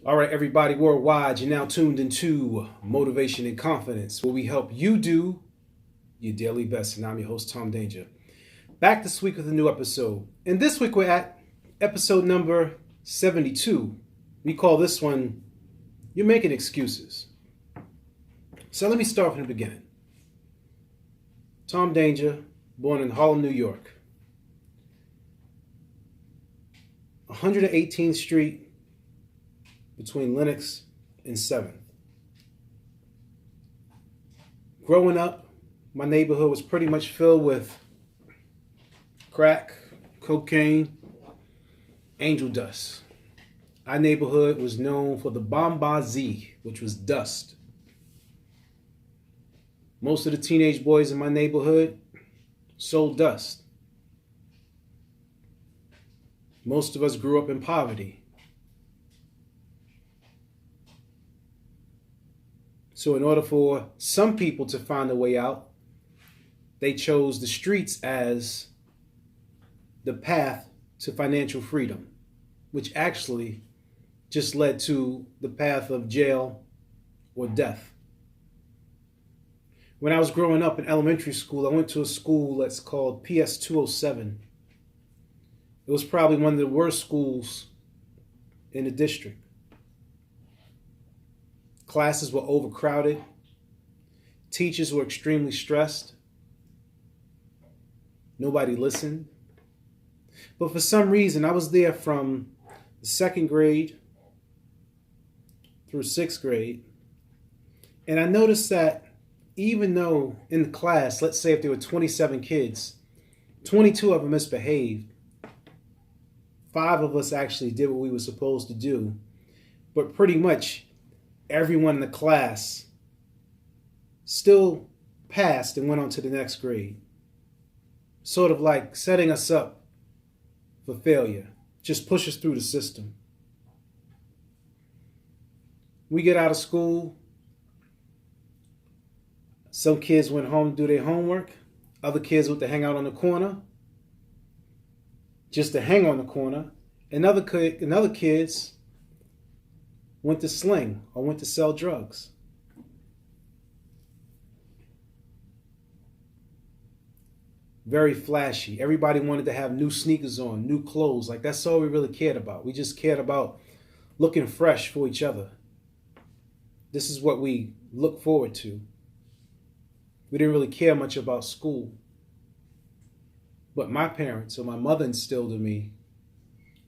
All right, everybody worldwide, you're now tuned into Motivation and Confidence, where we help you do your daily best. And I'm your host, Tom Danger. Back this week with a new episode. And this week we're at episode number 72. We call this one, You're Making Excuses. So let me start from the beginning. Tom Danger, born in Harlem, New York. 118th Street, between Lenox and 7th. Growing up, my neighborhood was pretty much filled with crack, cocaine, angel dust. Our neighborhood was known for the Bombazi, which was dust. Most of the teenage boys in my neighborhood sold dust. Most of us grew up in poverty. So in order for some people to find a way out, they chose the streets as the path to financial freedom, which actually just led to the path of jail or death. When I was growing up in elementary school, I went to a school that's called PS 207. It was probably one of the worst schools in the district. Classes were overcrowded. Teachers were extremely stressed. Nobody listened. But for some reason, I was there from the second grade through sixth grade. And I noticed that even though in the class, let's say if there were 27 kids, 22 of them misbehaved. 5 of us actually did what we were supposed to do. But pretty much everyone in the class still passed and went on to the next grade. Sort of like setting us up for failure. Just push us through the system. We get out of school. Some kids went home to do their homework. Other kids went to hang out on the corner. Just to hang on the corner. And other kids went to sling or went to sell drugs. Very flashy. Everybody wanted to have new sneakers on, new clothes. Like that's all we really cared about. We just cared about looking fresh for each other. This is what we look forward to. We didn't really care much about school. But my parents or my mother instilled in me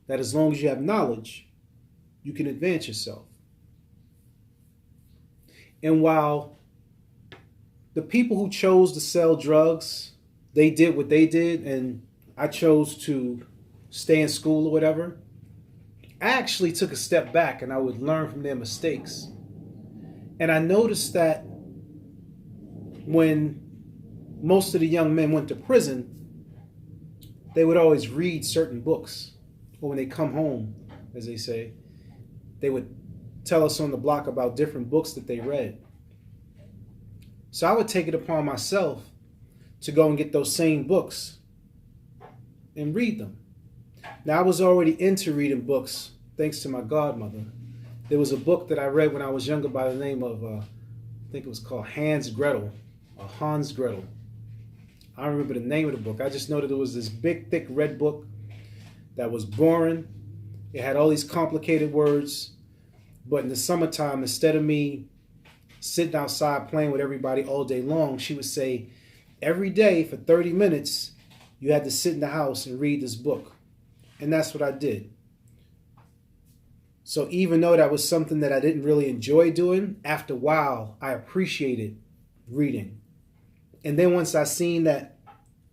that as long as you have knowledge, you can advance yourself. And while the people who chose to sell drugs, they did what they did, and I chose to stay in school or whatever, I actually took a step back and I would learn from their mistakes. And I noticed that when most of the young men went to prison, they would always read certain books. Or when they come home, as they say, they would tell us on the block about different books that they read. So I would take it upon myself to go and get those same books and read them. Now I was already into reading books thanks to my godmother. There was a book that I read when I was younger by the name of, I think it was called Hans Gretel. I don't remember the name of the book. I just know that it was this big, thick red book that was boring. It had all these complicated words. But in the summertime, instead of me sitting outside playing with everybody all day long, she would say, every day for 30 minutes, you had to sit in the house and read this book. And that's what I did. So even though that was something that I didn't really enjoy doing, after a while, I appreciated reading. And then once I seen that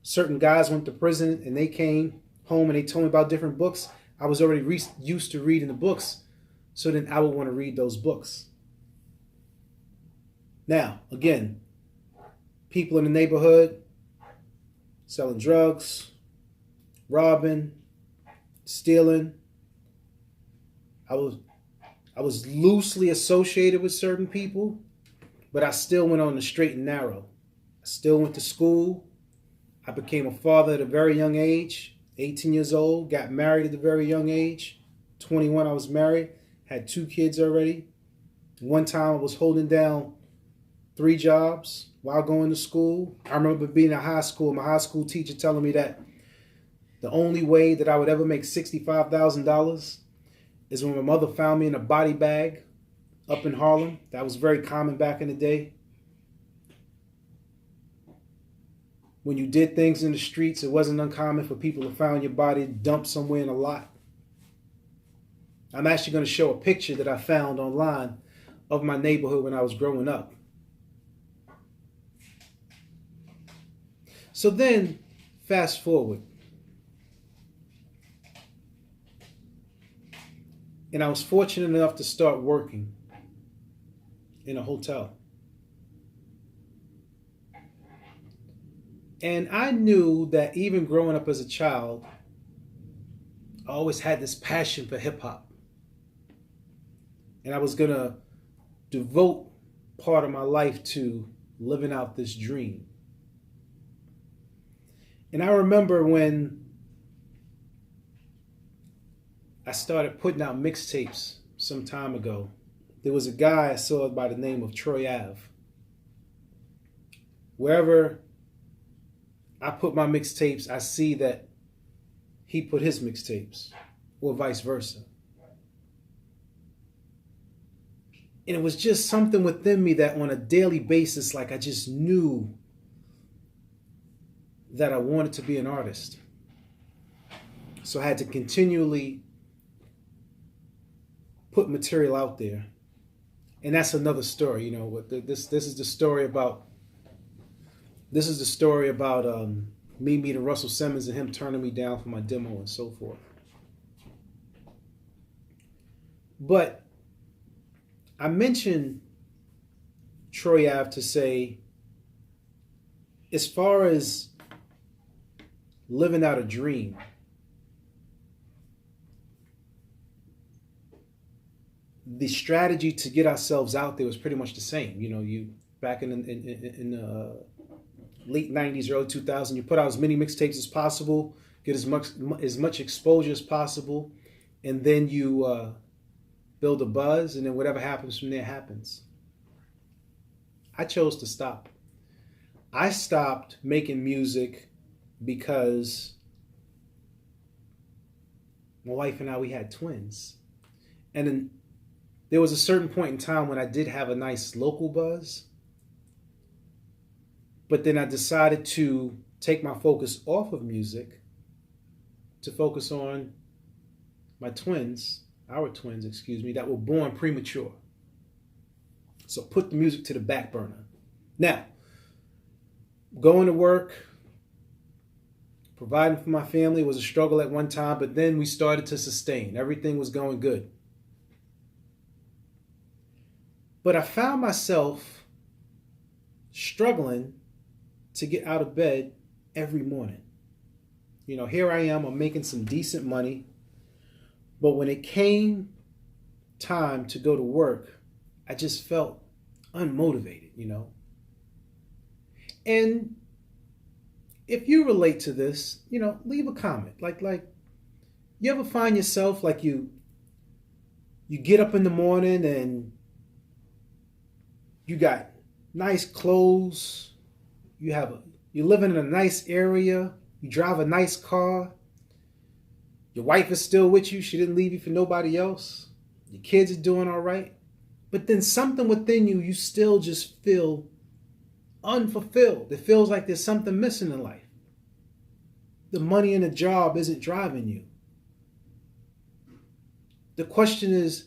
certain guys went to prison and they came home and they told me about different books, I was already used to reading the books. So then I would want to read those books. Now, again, people in the neighborhood selling drugs, robbing, stealing. I was loosely associated with certain people, but I still went on the straight and narrow. I still went to school. I became a father at a very young age, 18 years old, got married at a very young age. 21, I was married. had 2 kids already. One time I was holding down 3 jobs while going to school. I remember being in high school, my high school teacher telling me that the only way that I would ever make $65,000 is when my mother found me in a body bag up in Harlem. That was very common back in the day. When you did things in the streets, it wasn't uncommon for people to find your body dumped somewhere in a lot. I'm actually going to show a picture that I found online of my neighborhood when I was growing up. So then, fast forward. And I was fortunate enough to start working in a hotel. And I knew that even growing up as a child, I always had this passion for hip hop. And I was going to devote part of my life to living out this dream. And I remember when I started putting out mixtapes some time ago, there was a guy I saw by the name of Troy Ave. Wherever I put my mixtapes, I see that he put his mixtapes, or vice versa. And it was just something within me that on a daily basis, like I just knew that I wanted to be an artist. So I had to continually put material out there. And that's another story, you know. This is the story about me meeting Russell Simmons and him turning me down for my demo and so forth. But I mentioned Troy Ave to say, as far as living out a dream, the strategy to get ourselves out there was pretty much the same. You know, you back in the late 90s, early 2000s, you put out as many mixtapes as possible, get as much exposure as possible, and then you build a buzz, and then whatever happens from there happens. I chose to stop. I stopped making music because my wife and I, we had twins. And then there was a certain point in time when I did have a nice local buzz. But then I decided to take my focus off of music to focus on our twins, that were born premature. So put the music to the back burner. Now, going to work, providing for my family was a struggle at one time, but then we started to sustain. Everything was going good. But I found myself struggling to get out of bed every morning. You know, here I am, I'm making some decent money. But when it came time to go to work, I just felt unmotivated, you know. And if you relate to this, you know, leave a comment. Like you ever find yourself like you get up in the morning and you got nice clothes, you're living in a nice area, you drive a nice car, your wife is still with you, she didn't leave you for nobody else, your kids are doing all right, but then something within you still just feel unfulfilled. It feels like there's something missing in life. The money in the job isn't driving you. The question is,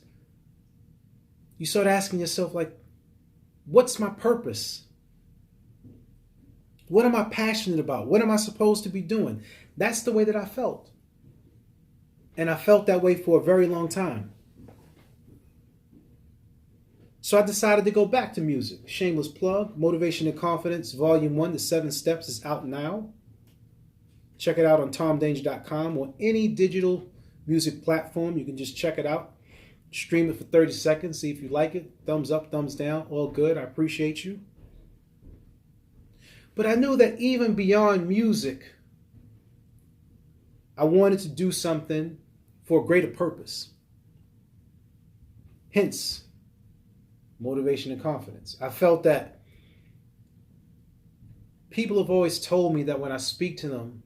you start asking yourself, like, what's my purpose? What am I passionate about? What am I supposed to be doing? That's the way that I felt. And I felt that way for a very long time. So I decided to go back to music. Shameless plug, Motivation and Confidence, Volume 1, The 7 Steps is out now. Check it out on tomdanger.com or any digital music platform. You can just check it out. Stream it for 30 seconds, see if you like it. Thumbs up, thumbs down, all good. I appreciate you. But I knew that even beyond music, I wanted to do something for a greater purpose. Hence, motivation and confidence. I felt that people have always told me that when I speak to them,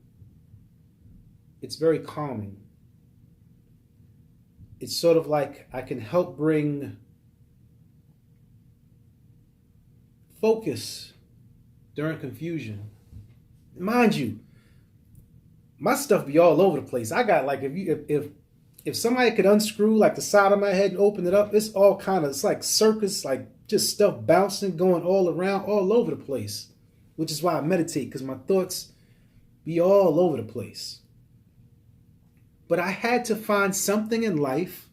it's very calming. It's sort of like I can help bring focus during confusion. Mind you, my stuff be all over the place. I got like if somebody could unscrew like the side of my head and open it up, it's all kind of, it's like circus, like just stuff bouncing, going all around, all over the place. Which is why I meditate, because my thoughts be all over the place. But I had to find something in life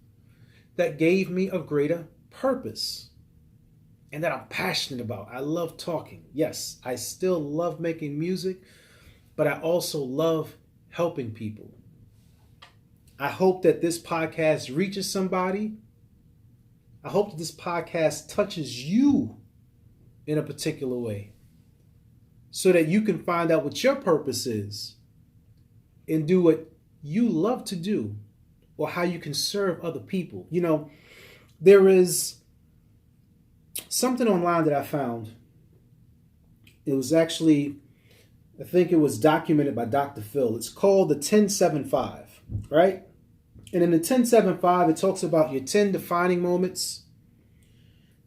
that gave me a greater purpose and that I'm passionate about. I love talking. Yes, I still love making music, but I also love helping people. I hope that this podcast reaches somebody. I hope that this podcast touches you in a particular way so that you can find out what your purpose is and do what you love to do, or how you can serve other people. You know, there is something online that I found. It was actually, I think it was documented by Dr. Phil. It's called the 10-7-5, right? And in the 10-7-5, it talks about your 10 defining moments,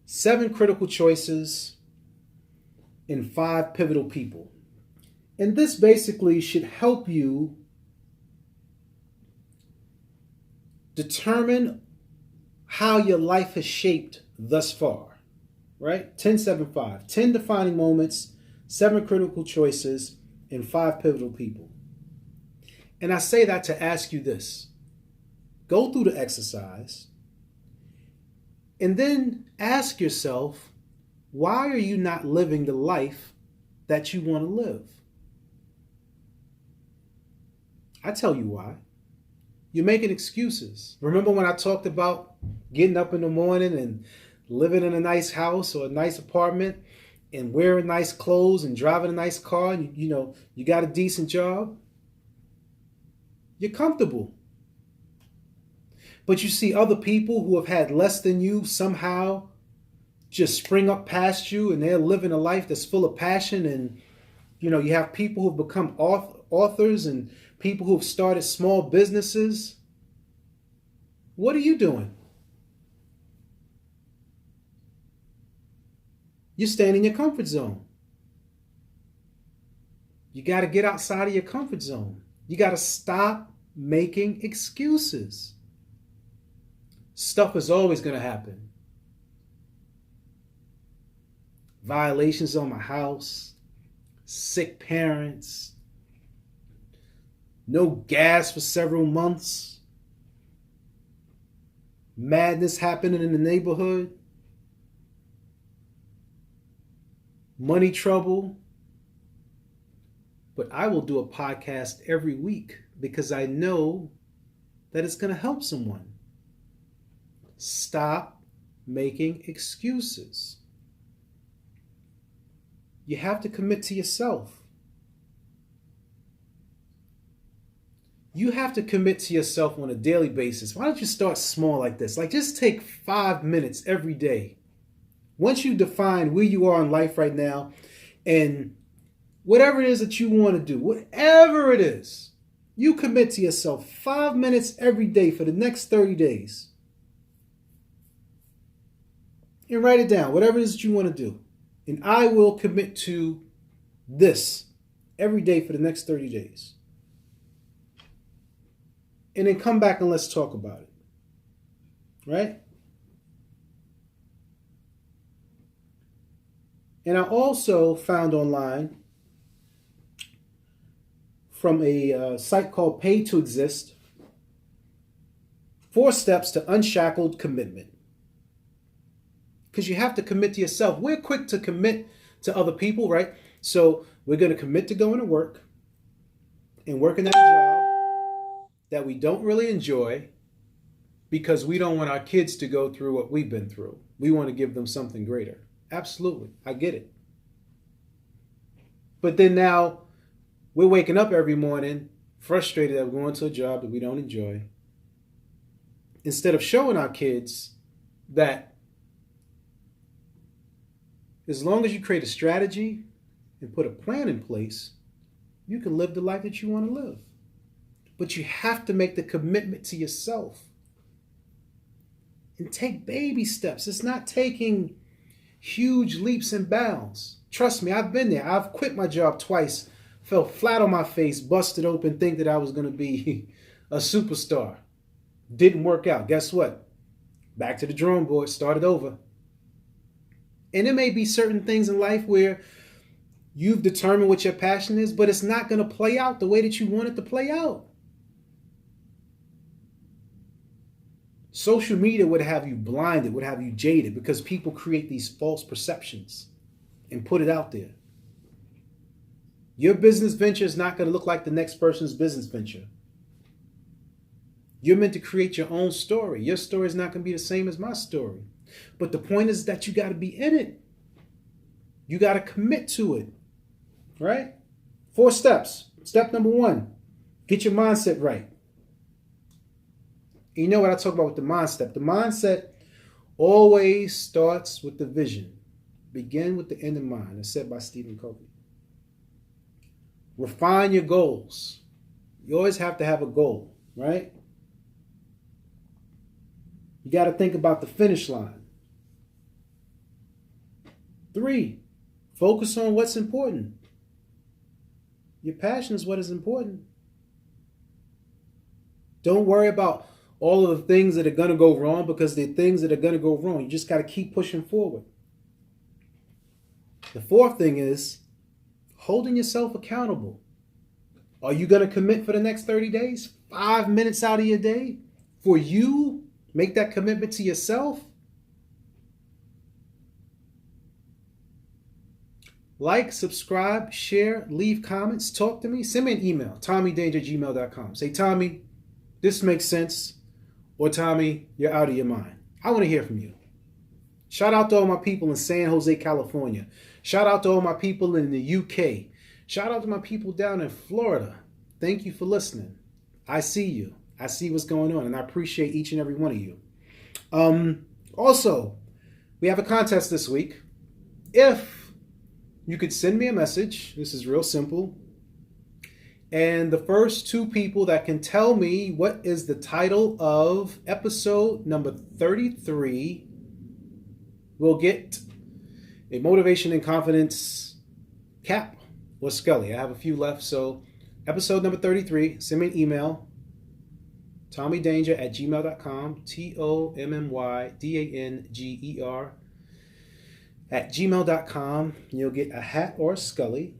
7 critical choices, and 5 pivotal people. And this basically should help you determine how your life has shaped thus far, right? 10-7-5, 10 defining moments, 7 critical choices, and 5 pivotal people. And I say that to ask you this. Go through the exercise and then ask yourself, why are you not living the life that you want to live? I tell you why. You're making excuses. Remember when I talked about getting up in the morning and living in a nice house or a nice apartment and wearing nice clothes and driving a nice car and you got a decent job? You're comfortable. But you see other people who have had less than you somehow just spring up past you, and they're living a life that's full of passion. And you have people who've become authors and people who've started small businesses. What are you doing? You're staying in your comfort zone. You got to get outside of your comfort zone. You got to stop making excuses. Stuff is always going to happen. Violations on my house, sick parents, no gas for several months, madness happening in the neighborhood, money trouble. But I will do a podcast every week because I know that it's going to help someone. Stop making excuses. You have to commit to yourself. You have to commit to yourself on a daily basis. Why don't you start small like this? Like just take 5 minutes every day. Once you define where you are in life right now and whatever it is that you want to do, whatever it is, you commit to yourself 5 minutes every day for the next 30 days. And write it down, whatever it is that you want to do. And I will commit to this every day for the next 30 days. And then come back and let's talk about it. Right? And I also found online from a site called Pay to Exist, 4 steps to unshackled commitment. Because you have to commit to yourself. We're quick to commit to other people, right? So we're going to commit to going to work and working at a job that we don't really enjoy because we don't want our kids to go through what we've been through. We want to give them something greater. Absolutely. I get it. But then now we're waking up every morning frustrated that we're going to a job that we don't enjoy. Instead of showing our kids that as long as you create a strategy and put a plan in place, you can live the life that you want to live. But you have to make the commitment to yourself and take baby steps. It's not taking huge leaps and bounds. Trust me, I've been there. I've quit my job twice, fell flat on my face, busted open, think that I was going to be a superstar. Didn't work out. Guess what? Back to the drawing board, started over. And there may be certain things in life where you've determined what your passion is, but it's not going to play out the way that you want it to play out. Social media would have you blinded, would have you jaded, because people create these false perceptions and put it out there. Your business venture is not going to look like the next person's business venture. You're meant to create your own story. Your story is not going to be the same as my story. But the point is that you got to be in it. You got to commit to it. Right? 4 steps. Step number 1, get your mindset right. You know what I talk about with the mindset? The mindset always starts with the vision. Begin with the end in mind. It's said by Stephen Covey. Refine your goals. You always have to have a goal, right? You got to think about the finish line. 3, focus on what's important. Your passion is what is important. Don't worry about all of the things that are going to go wrong, because they're things that are going to go wrong. You just got to keep pushing forward. The 4th thing is holding yourself accountable. Are you going to commit for the next 30 days? 5 minutes out of your day for you? Make that commitment to yourself. Like, subscribe, share, leave comments, talk to me. Send me an email, tommydanger@gmail.com. Say, Tommy, this makes sense. Or, Tommy, you're out of your mind. I want to hear from you. Shout out to all my people in San Jose, California. Shout out to all my people in the UK. Shout out to my people down in Florida. Thank you for listening. I see you. I see what's going on, and I appreciate each and every one of you. Also, we have a contest this week. If you could send me a message, this is real simple, and the first 2 people that can tell me what is the title of episode number 33 will get a motivation and confidence cap or Scully. I have a few left, so episode number 33, send me an email, tommydanger@gmail.com, TOMMYDANGER @gmail.com. You'll get a hat or a Scully.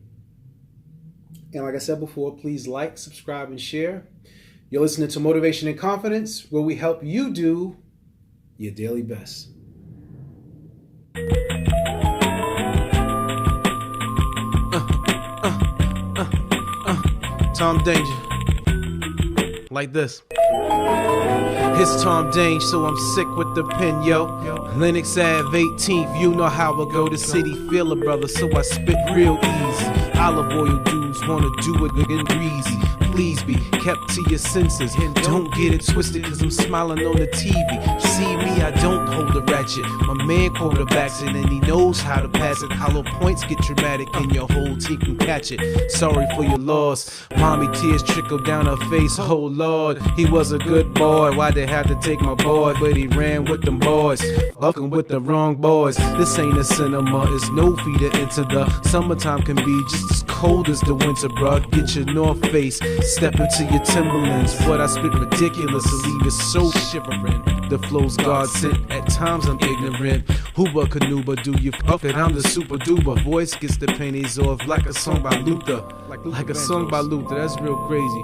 And like I said before, please like, subscribe, and share. You're listening to Motivation and Confidence, where we help you do your daily best. Tom Danger. Like this. It's Tom Danger, so I'm sick with the pen, yo. Lennox Ave 18th, you know how I go. The city feel it, brother, so I spit real easy. Olive oil dudes wanna do it good and greasy. Please be kept to your senses and don't get it twisted, cause I'm smiling on the TV. See me, I don't hold a ratchet. My man quarterbacks it and he knows how to pass it. Hollow points get dramatic and your whole team can catch it. Sorry for your loss. Mommy tears trickle down her face. Oh Lord, he was a good boy. Why they had to take my boy? But he ran with them boys, fucking with the wrong boys. This ain't a cinema, it's no feeder into the summertime can be just as cold as the winter, bruh. Get your North Face, step into your Timberlands. What I spit ridiculous to leave it so shivering. The flow's God sent, at times I'm ignorant. Hooba Kanuba, do you fuck it? I'm the super duper. Voice gets the pennies off like a song by Luther. Like a song by Luther, that's real crazy.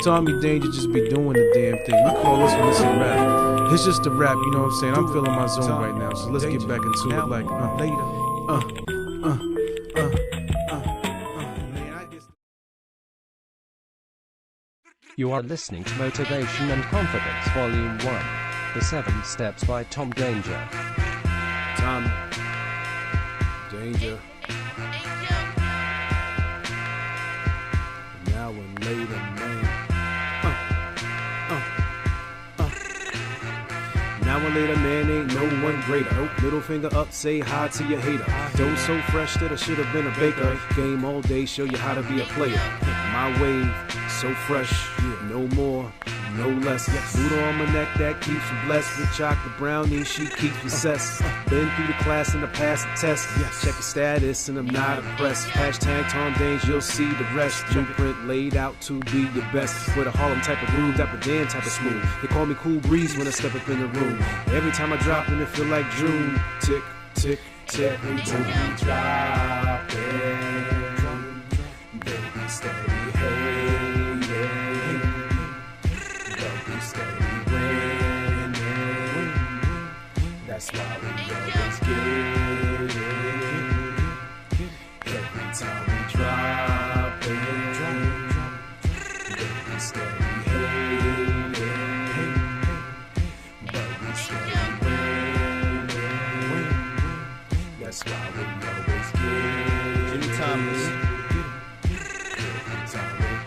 Tommy Danger just be doing the damn thing. We call this one, it's a rap. It's just a rap, you know what I'm saying? I'm feeling my zone right now, so let's get back into it like, later. You are listening to Motivation and Confidence Volume 1. The 7 Steps by Tom Danger. Tom Danger. Now and later, man. Now and later, man, ain't no one greater. Nope, middle finger up, say hi to your hater. Dough so fresh that I should have been a baker. Game all day, show you how to be a player. My wave, so fresh, no more, no less. Noodle on my neck that keeps me blessed. With chocolate brownie, she keeps me obsessed. Been through the class and I passed the test. Check the status and I'm not impressed. Hashtag Tom Danger, you'll see the rest. Blueprint laid out to be your best. With a Harlem type of groove, dapper Dan type of smooth. They call me Cool Breeze when I step up in the room. Every time I drop in, it feel like June. Tick, tick, tick. Every time we drop it, baby, steady. That's why we always get it. Every time we drop it, baby, steady hate it. But we steady winning. That's why we always get it. Jimmy Thomas.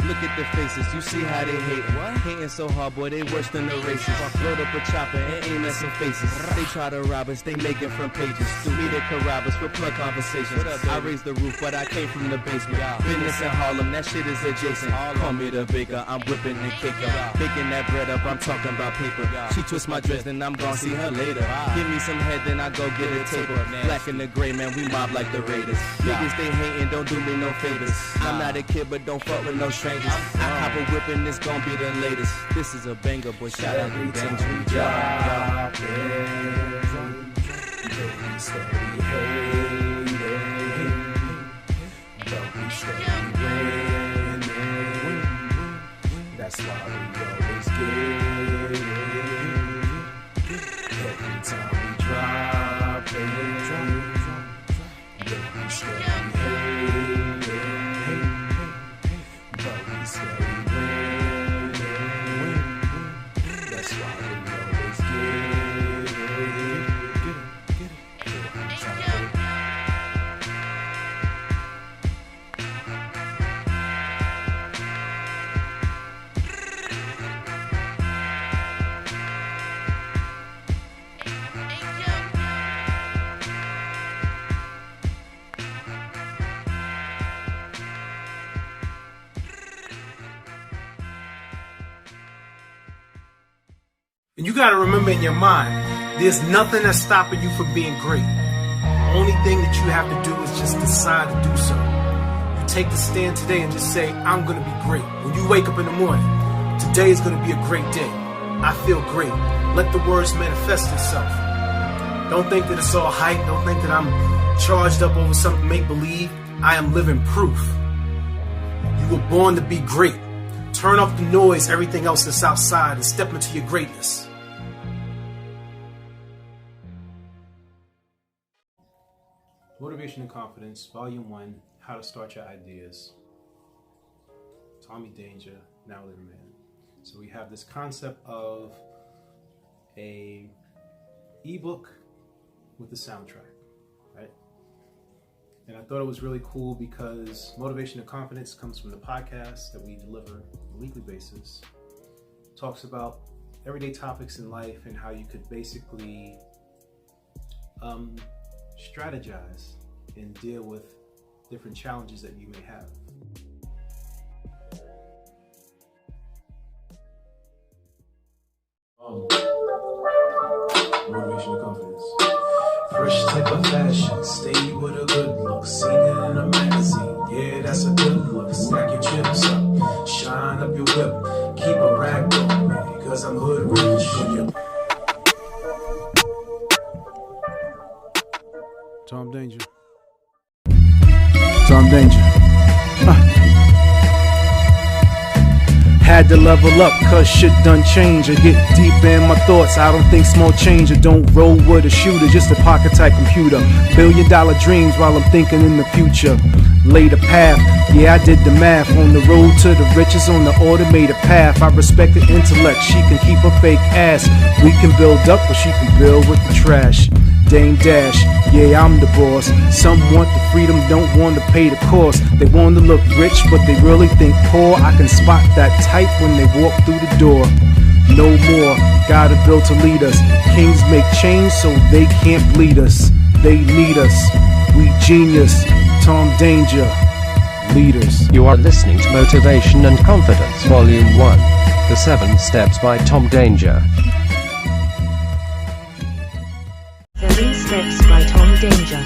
Look at their faces, you see how they hate. Hating so hard, boy, they worse than the racists. Load up a chopper and aim at some faces. They try to rob us, they making front pages. To me, they could rob us with plug conversations. I raised the roof, but I came from the basement. Business in Harlem, that shit is adjacent. Call me the baker, I'm whipping the cake up. Baking that bread up, I'm talking about paper. She twists my dress, then I'm gonna see her later. Give me some head, then I go get a taper. Black and the gray, man, we mob like the Raiders. Niggas, they hating, don't do me no favors. I'm not a kid, but don't fuck with no strangers. I cop a whip and it's gon' be the latest. This is a banger, boy, shout out to Danger. Drop it, baby, steady hate it, but we steady winning. That's why we always get it. Every time we drop it, baby, steady hate it. Steady winning. That's why we always get it. And you got to remember in your mind, there's nothing that's stopping you from being great. The only thing that you have to do is just decide to do so. You take the stand today and just say, I'm going to be great. When you wake up in the morning, today is going to be a great day. I feel great. Let the words manifest itself. Don't think that it's all hype. Don't think that I'm charged up over something make-believe. I am living proof. You were born to be great. Turn off the noise, everything else that's outside, and step into your greatness. Motivation and Confidence, Volume 1, How to Start Your Ideas. Tommy Danger, Now Living Man. So we have this concept of a ebook with a soundtrack, right? And I thought it was really cool because Motivation and Confidence comes from the podcast that we deliver on a weekly basis. It talks about everyday topics in life and how you could basically strategize and deal with different challenges that you may have. Motivation and Confidence. Fresh type of fashion, stay with a good look. Seen it in a magazine, yeah, that's a good look. Stack your chips up, shine up your whip. Keep a rack on me, cause I'm hood rich. Tom Danger. Tom Danger. Had to level up cause shit done changed. I get deep in my thoughts, I don't think small change. I don't roll with a shooter, just a pocket type computer. $1 billion dreams while I'm thinking in the future. Lay the path, yeah I did the math. On the road to the riches on the automated path. I respect the intellect, she can keep a fake ass. We can build up but she can build with the trash. Dame Dash, yeah I'm the boss. Some want the freedom, don't want to pay the cost. They want to look rich but they really think poor. I can spot that type when they walk through the door. No more, gotta build to lead us. Kings make change so they can't bleed us. They need us. We genius. Tom Danger. Leaders. You are listening to Motivation and Confidence Volume 1. The 7 Steps by Tom Danger. 7 Steps by Tom Danger.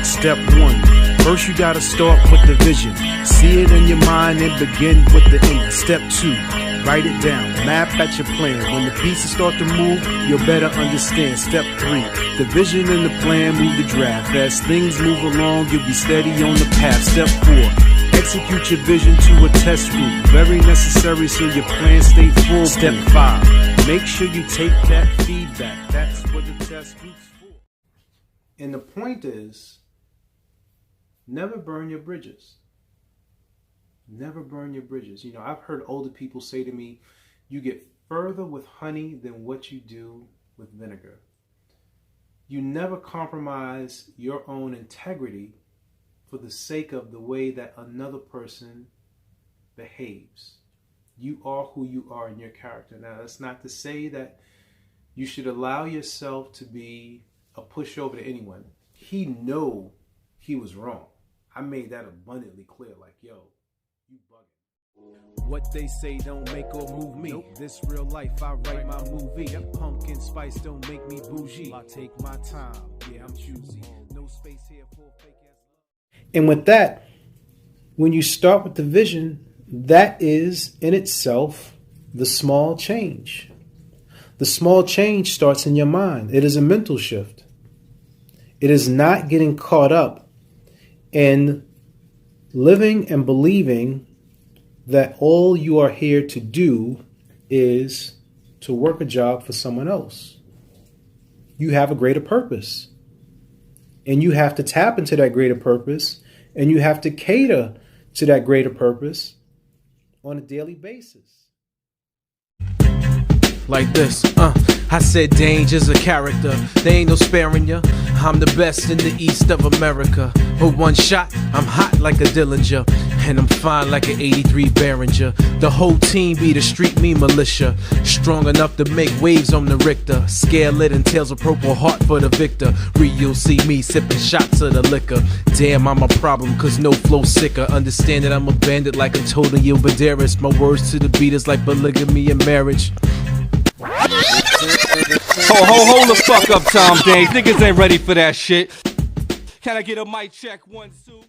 Step 1. First you gotta start with the vision. See it in your mind and begin with the end. Step 2. Write it down. Map at your plan. When the pieces start to move, you'll better understand. Step 3. The vision and the plan move the draft. As things move along, you'll be steady on the path. Step 4. Execute your vision to a test route. Very necessary so your plan stay full. Step 5. Make sure you take that feedback. That's what the test route's for. And the point is, never burn your bridges. Never burn your bridges. You know, I've heard older people say to me, you get further with honey than what you do with vinegar. You never compromise your own integrity for the sake of the way that another person behaves. You are who you are in your character. Now, that's not to say that you should allow yourself to be a pushover to anyone. He know he was wrong. I made that abundantly clear, like, yo, you bugging. What they say don't make or move me. Nope. This real life, I write my movie. Yep. Pumpkin spice don't make me bougie. I take my time, yeah, I'm choosy. No space here for fake ass. And with that, when you start with the vision, that is in itself the small change. The small change starts in your mind. It is a mental shift. It is not getting caught up in living and believing that all you are here to do is to work a job for someone else. You have a greater purpose. And you have to tap into that greater purpose, and you have to cater to that greater purpose on a daily basis. Like this, I said danger's a character, there ain't no sparing ya. I'm the best in the east of America. With one shot, I'm hot like a Dillinger, and I'm fine like an 83 Behringer. The whole team be the street me militia, strong enough to make waves on the Richter. Scare lit and tails a purple heart for the victor. You'll see me sipping shots of the liquor. Damn, I'm a problem, cause no flow sicker. Understand that I'm a bandit like I'm Antonio Banderas. My words to the beat is like polygamy and marriage. Hold the fuck up, Tom Dane. Niggas ain't ready for that shit. Can I get a mic check? 1, 2?